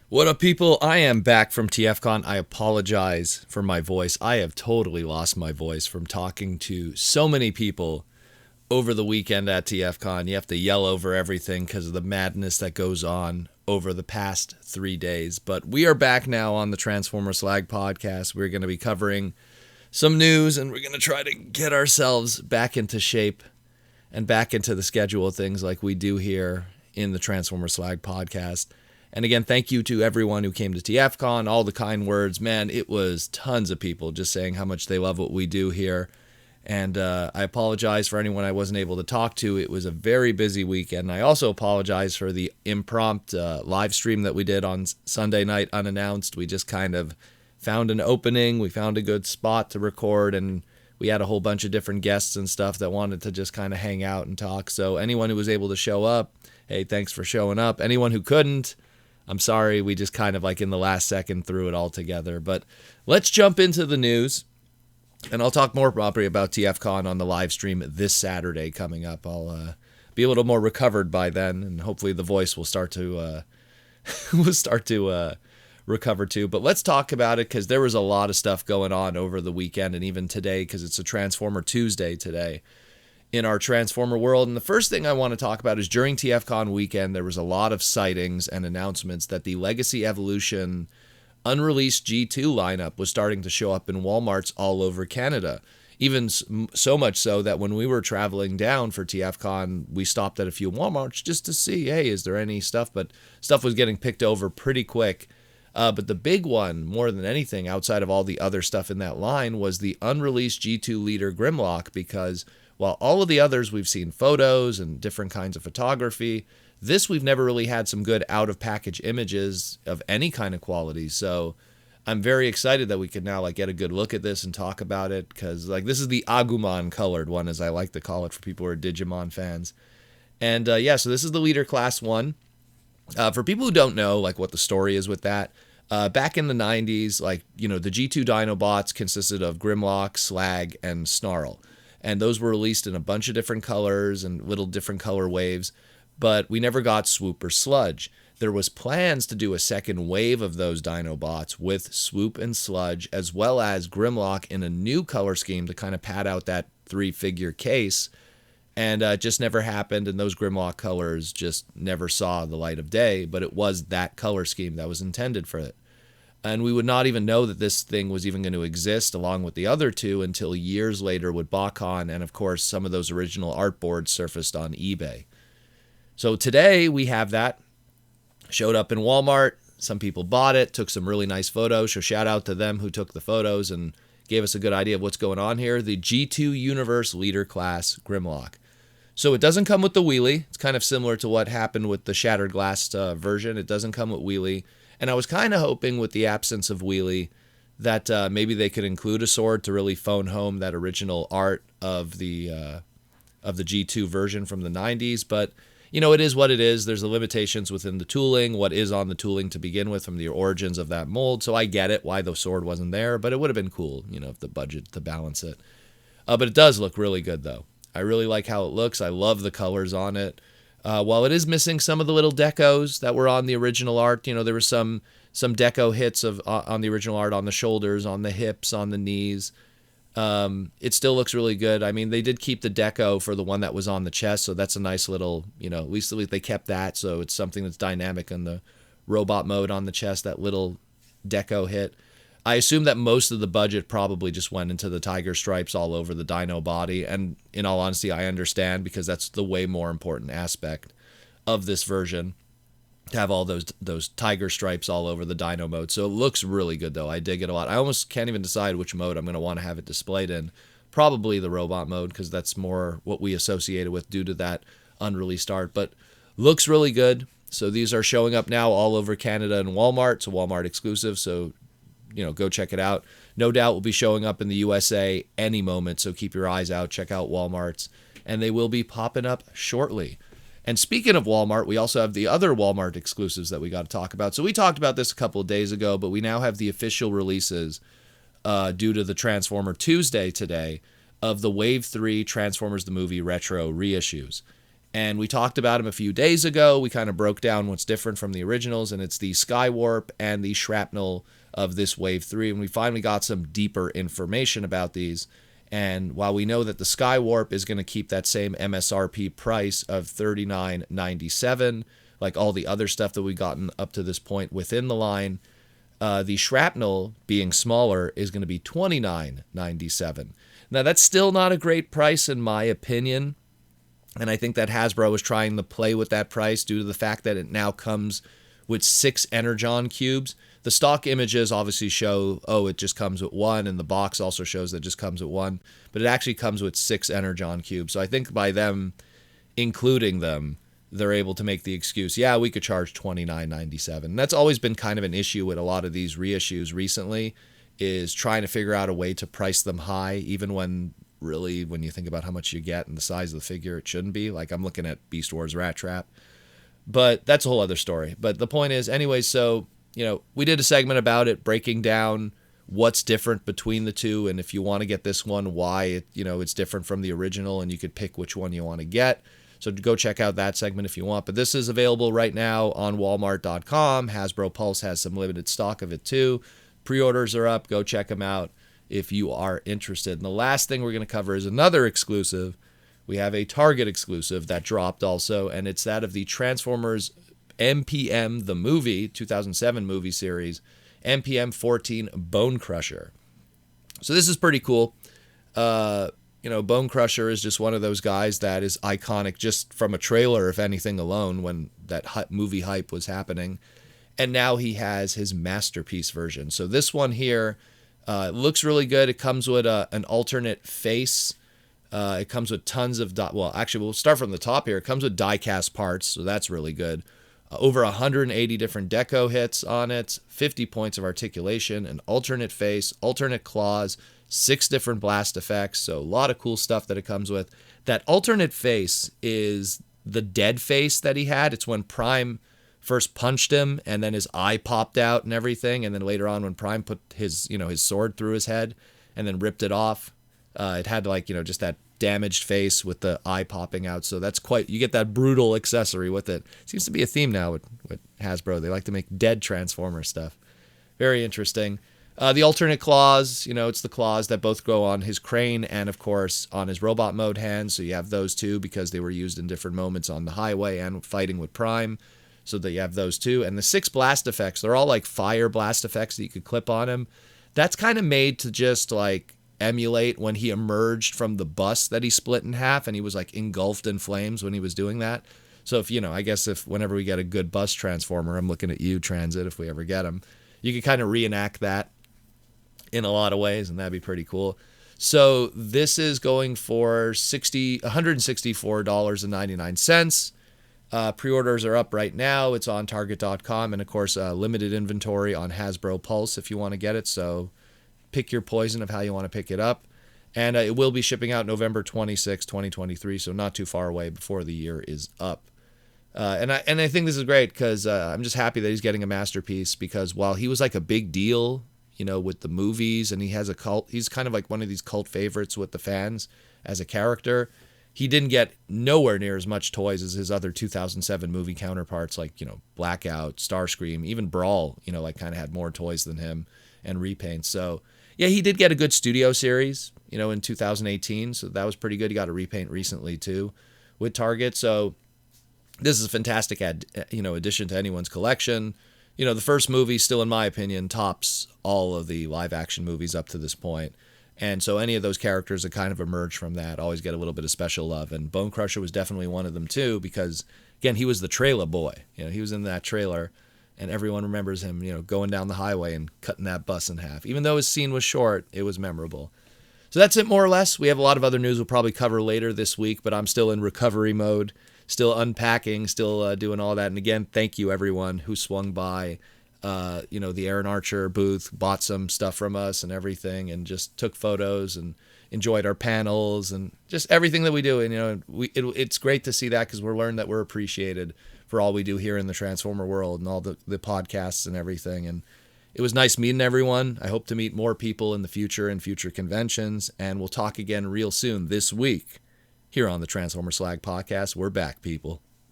What up, people? I am back from TFCon. I apologize for my voice. I have totally lost my voice from talking to so many people over the weekend at TFCon. You have to yell over everything because of the madness that goes on over the past 3 days. But we are back now on the Transformer Slag podcast. We're going to be covering some news, and we're going to try to get ourselves back into shape and back into the schedule of things like we do here in the Transformer Slag podcast. And again, thank you to everyone who came to TFCon, all the kind words. Man, it was tons of people just saying how much they love what we do here. And I apologize for anyone I wasn't able to talk to. It was a very busy weekend. I also apologize for the impromptu live stream that we did on Sunday night unannounced. We just kind of found an opening. We found a good spot to record, and we had a whole bunch of different guests and stuff that wanted to just kind of hang out and talk. So anyone who was able to show up, hey, thanks for showing up. Anyone who couldn't, I'm sorry, we just kind of like in the last second threw it all together. But let's jump into the news, and I'll talk more probably about TFCon on the live stream this Saturday coming up. I'll be a little more recovered by then, and hopefully the voice will start to recover too. But let's talk about it because there was a lot of stuff going on over the weekend and even today because it's a Transformer Tuesday today in our Transformer world. And the first thing I want to talk about is during TFCon weekend, there was a lot of sightings and announcements that the Legacy Evolution unreleased G2 lineup was starting to show up in Walmarts all over Canada. Even so much so that when we were traveling down for TFCon, we stopped at a few Walmarts just to see, hey, is there any stuff? But stuff was getting picked over pretty quick. But the big one, more than anything, outside of all the other stuff in that line, was the unreleased G2 leader Grimlock, because while all of the others we've seen photos and different kinds of photography, this we've never really had some good out-of-package images of any kind of quality. So I'm very excited that we could now get a good look at this and talk about it, because this is the Agumon colored one, as I like to call it for people who are Digimon fans. And so this is the leader class 1. For people who don't know what the story is with that, back in the 90s, the G2 Dinobots consisted of Grimlock, Slag, and Snarl. And those were released in a bunch of different colors and little different color waves, but we never got Swoop or Sludge. There was plans to do a second wave of those Dinobots with Swoop and Sludge, as well as Grimlock in a new color scheme to kind of pad out that 3-figure case, and it just never happened, and those Grimlock colors just never saw the light of day, but it was that color scheme that was intended for it. And we would not even know that this thing was even going to exist along with the other two until years later with BotCon, and of course some of those original art boards surfaced on eBay. So today we have that. Showed up in Walmart. Some people bought it, took some really nice photos. So shout out to them who took the photos and gave us a good idea of what's going on here. The G2 Universe Leader Class Grimlock. So it doesn't come with the wheelie. It's kind of similar to what happened with the Shattered Glass version. It doesn't come with wheelie. And I was kind of hoping with the absence of wheelie that maybe they could include a sword to really phone home that original art of the G2 version from the 90s. But, it is what it is. There's the limitations within the tooling, what is on the tooling to begin with from the origins of that mold. So I get it, why the sword wasn't there. But it would have been cool, if the budget to balance it. But it does look really good, though. I really like how it looks. I love the colors on it. While it is missing some of the little decos that were on the original art, there were some deco hits on the original art on the shoulders, on the hips, on the knees. It still looks really good. I mean, they did keep the deco for the one that was on the chest, so that's a nice little, at least they kept that, so it's something that's dynamic in the robot mode on the chest, that little deco hit. I assume that most of the budget probably just went into the tiger stripes all over the dino body, and in all honesty, I understand, because that's the way more important aspect of this version, to have all those tiger stripes all over the dino mode. So it looks really good, though. I dig it a lot. I almost can't even decide which mode I'm going to want to have it displayed in. Probably the robot mode, because that's more what we associate it with due to that unreleased art, but looks really good. So these are showing up now all over Canada and Walmart. It's a Walmart exclusive, so go check it out. No doubt will be showing up in the USA any moment, so keep your eyes out. Check out Walmart's, and they will be popping up shortly. And speaking of Walmart, we also have the other Walmart exclusives that we got to talk about. So we talked about this a couple of days ago, but we now have the official releases due to the Transformer Tuesday today of the Wave 3 Transformers the Movie Retro reissues. And we talked about him a few days ago. We kind of broke down what's different from the originals, and it's the Skywarp and the Shrapnel of this Wave 3. And we finally got some deeper information about these. And while we know that the Skywarp is going to keep that same MSRP price of $39.97, like all the other stuff that we've gotten up to this point within the line, the Shrapnel, being smaller, is going to be $29.97. Now, that's still not a great price in my opinion. And I think that Hasbro is trying to play with that price due to the fact that it now comes with 6 Energon cubes. The stock images obviously show, it just comes with 1, and the box also shows that it just comes with 1. But it actually comes with 6 Energon cubes. So I think by them including them, they're able to make the excuse, yeah, we could charge $29.97. And that's always been kind of an issue with a lot of these reissues recently, is trying to figure out a way to price them high, even when really, when you think about how much you get and the size of the figure, it shouldn't be. Like, I'm looking at Beast Wars Rat Trap. But that's a whole other story. But the point is, anyway, so, we did a segment about it, breaking down what's different between the two, and if you want to get this one, why it's different from the original, and you could pick which one you want to get. So go check out that segment if you want. But this is available right now on Walmart.com. Hasbro Pulse has some limited stock of it too. Pre-orders are up. Go check them out if you are interested. And the last thing we're going to cover is another exclusive. We have a Target exclusive that dropped also, and it's that of the Transformers MPM, the movie, 2007 movie series, MPM-14 Bonecrusher. So this is pretty cool. Bonecrusher is just one of those guys that is iconic just from a trailer, if anything, alone, when that movie hype was happening. And now he has his Masterpiece version. So this one here looks really good. It comes with an alternate face. It comes with tons of... actually, we'll start from the top here. It comes with die-cast parts, so that's really good. Over 180 different deco hits on it, 50 points of articulation, an alternate face, alternate claws, 6 different blast effects, so a lot of cool stuff that it comes with. That alternate face is the dead face that he had. It's when Prime first punched him, and then his eye popped out and everything, and then later on when Prime put his sword through his head and then ripped it off, it had just that damaged face with the eye popping out. So that's you get that brutal accessory with it. Seems to be a theme now with Hasbro. They like to make dead Transformer stuff. Very interesting. The alternate claws, it's the claws that both go on his crane and, of course, on his robot mode hands. So you have those two because they were used in different moments on the highway and fighting with Prime. So that you have those two. And the 6 blast effects, they're all like fire blast effects that you could clip on him. That's kind of made to just emulate when he emerged from the bus that he split in half and he was engulfed in flames when he was doing that. So if, I guess if whenever we get a good bus Transformer, I'm looking at you, Transit, if we ever get him, you could kind of reenact that in a lot of ways, and that'd be pretty cool. So this is going for $164.99. Pre-orders are up right now. It's on Target.com, and of course, limited inventory on Hasbro Pulse if you want to get it. So pick your poison of how you want to pick it up. And it will be shipping out November 26, 2023, so not too far away before the year is up. And I think this is great because I'm just happy that he's getting a Masterpiece, because while he was a big deal, with the movies, and he has a cult, he's kind of one of these cult favorites with the fans as a character. He didn't get nowhere near as much toys as his other 2007 movie counterparts, Blackout, Starscream, even Brawl, kind of had more toys than him, and repaints. So, yeah, he did get a good studio series, in 2018, so that was pretty good. He got a repaint recently, too, with Target. So this is a fantastic, addition to anyone's collection. The first movie still, in my opinion, tops all of the live-action movies up to this point. And so any of those characters that kind of emerge from that always get a little bit of special love. And Bonecrusher was definitely one of them, too, because, again, he was the trailer boy. He was in that trailer, and everyone remembers him, going down the highway and cutting that bus in half. Even though his scene was short, it was memorable. So that's it, more or less. We have a lot of other news we'll probably cover later this week, but I'm still in recovery mode, still unpacking, still doing all that. And again, thank you, everyone who swung by, the Aaron Archer booth, bought some stuff from us and everything, and just took photos and enjoyed our panels and just everything that we do. And, it's great to see that, because we're learning that we're appreciated for all we do here in the Transformer world and all the podcasts and everything. And it was nice meeting everyone. I hope to meet more people in the future and future conventions, and we'll talk again real soon this week here on the Transformer Slag Podcast. We're back, people.